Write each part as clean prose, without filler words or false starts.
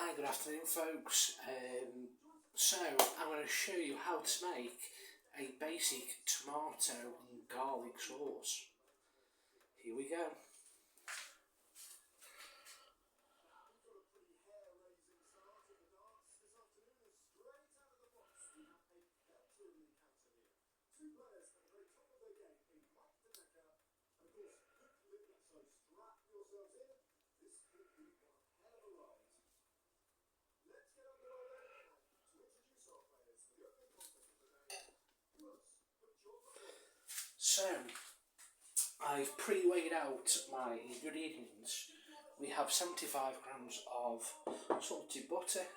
Hi, good afternoon folks. So I'm going to show you how to make a basic tomato and garlic sauce. Here we go. So, I've pre-weighed out my ingredients. We have 75 grams of salted butter,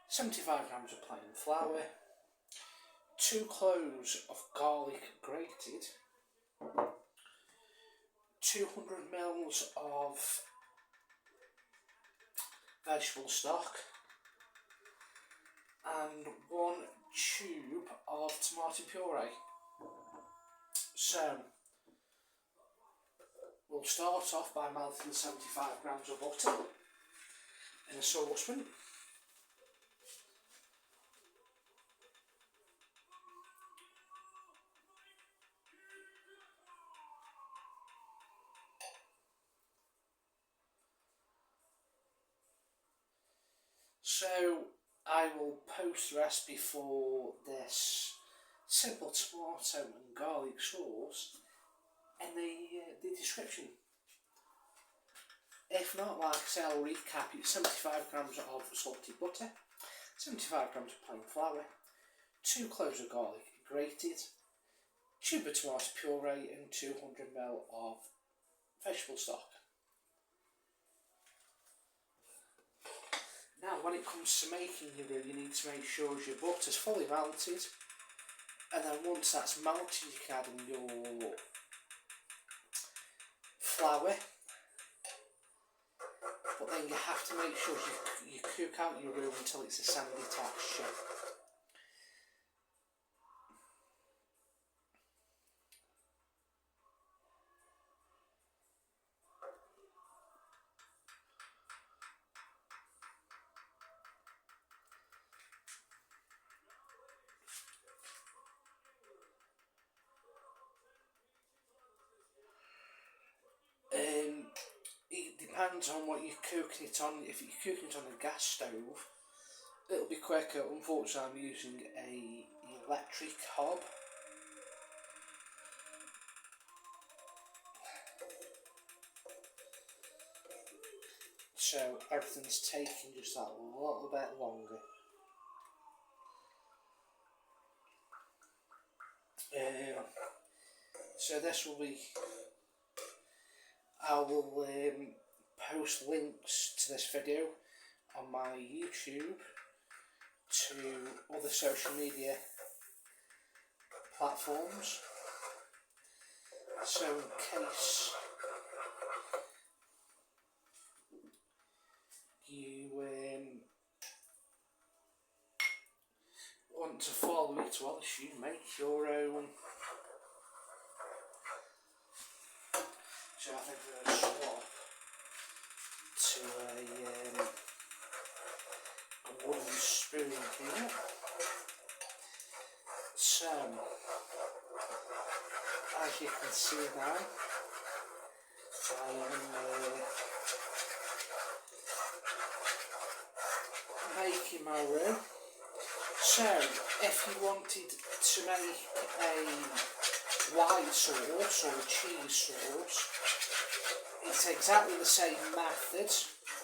75 grams of plain flour, 2 cloves of garlic grated, 200 mils of vegetable stock, and 1 tube of tomato puree. So, we'll start off by melting 75 grams of butter in a saucepan. So, I will post the recipe for this simple tomato and garlic sauce in the description. If not, like I say, I'll recap. It's 75 grams of salted butter, 75 grams of plain flour, 2 cloves of garlic grated, tube of tomato puree and 200 ml of vegetable stock. Now when it comes to making your roux, you need to make sure your butter's fully melted, and then once that's melted you can add in your flour, but then you have to make sure you cook out your roux until it's a sandy texture. It depends on what you're cooking it on. If you're cooking it on a gas stove, it'll be quicker. Unfortunately, I'm using a electric hob. So everything's taking just that little bit longer. So this will be, I will post links to this video on my YouTube, to other social media platforms, so in case you want to follow it whilst you make your own. So I think we're going to swap to a wooden spoon here. So, as you can see now, I am making my roux. So, if you wanted to make a white sauce or a cheese sauce, it's exactly the same method.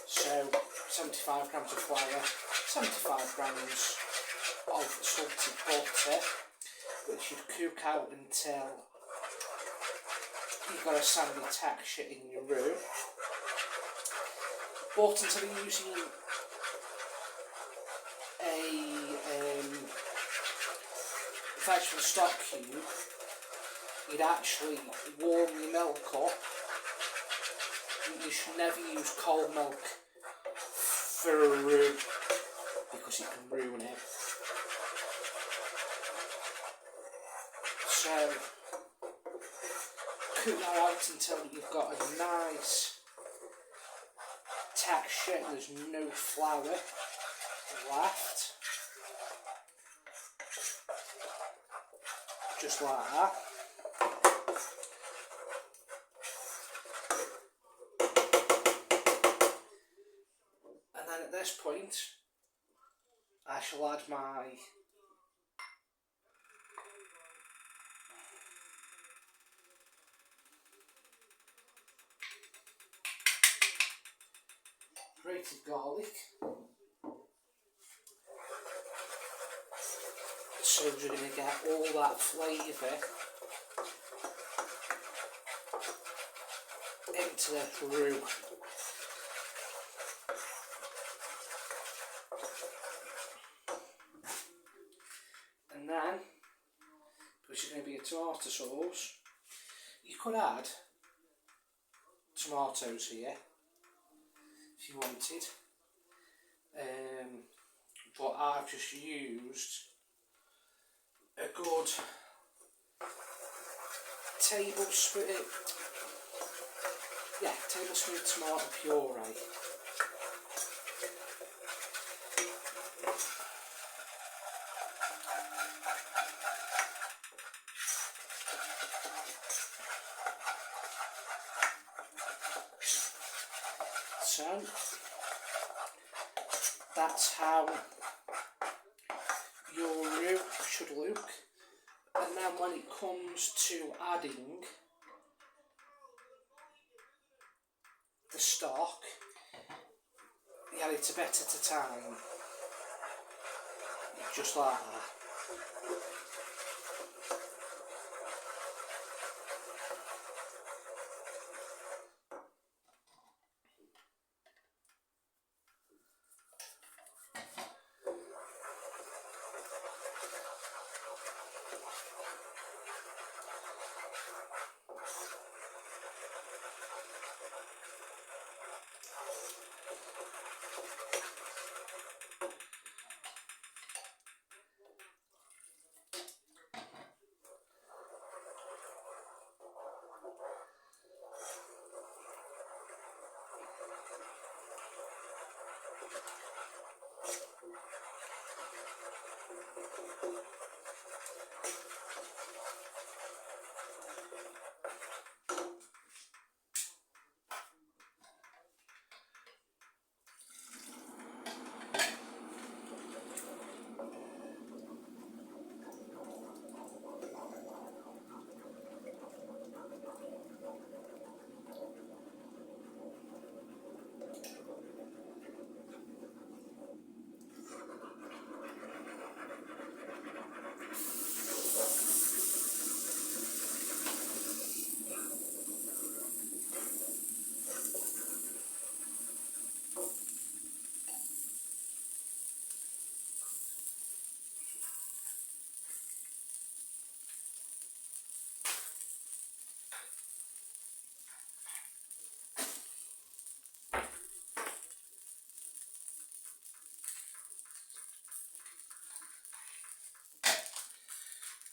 So 75 grams of flour, 75 grams of salted butter, which you'd cook out until you've got a sandy texture in your roux. But instead of using a vegetable stock cube, you'd actually warm your milk up. You should never use cold milk for a roux because it can ruin it. So cook that out until you've got a nice texture and there's no flour. left, just like that. And then at this point, I shall add my grated garlic. So we're going to get all that flavour into the roux. And then, because it's going to be a tomato sauce, you could add tomatoes here if you wanted, but I've just used a good tablespoon tomato puree. So that's how your roux should look. And then when it comes to adding the stock, you add it a bit at a time, just like that.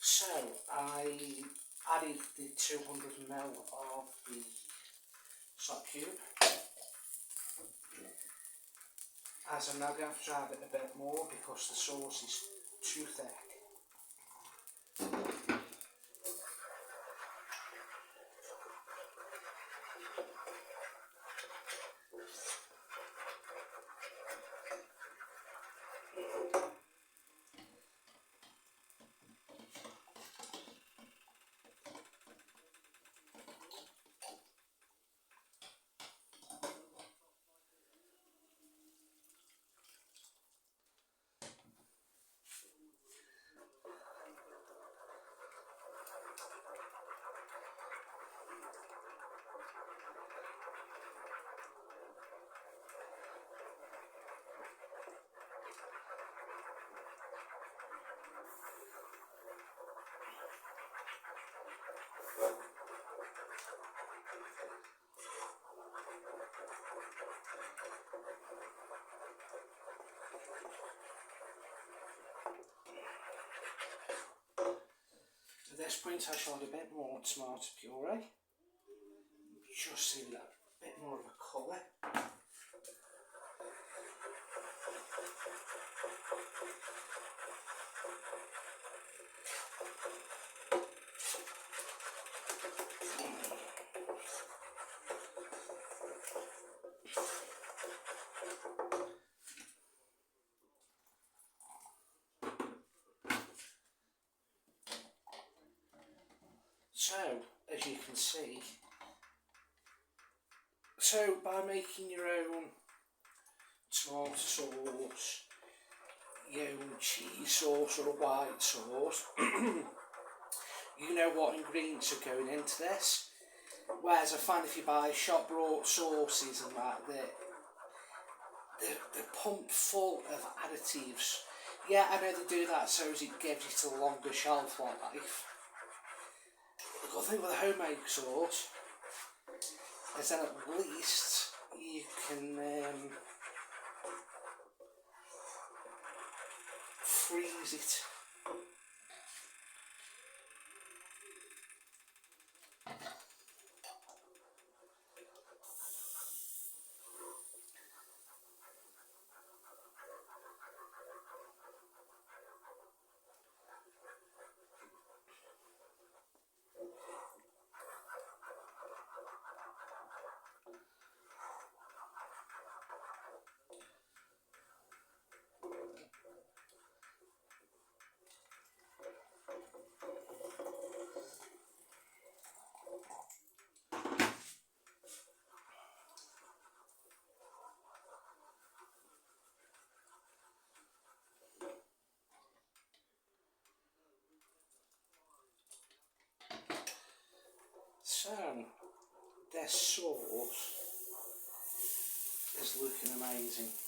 So I added the 200ml of the salt cube. As I'm now going to add it a bit more because the sauce is too thick. At this point I shall add a bit more tomato puree, just so that a bit more of a colour. as you can see. So by making your own tomato sauce, your own cheese sauce or a white sauce, you know what ingredients are going into this. Whereas I find if you buy shop bought sauces and that, they're pumped full of additives. Yeah, I know they do that so as it gives you a longer shelf life. The good thing with a homemade sauce is then at least you can freeze it. So, this sauce is looking amazing.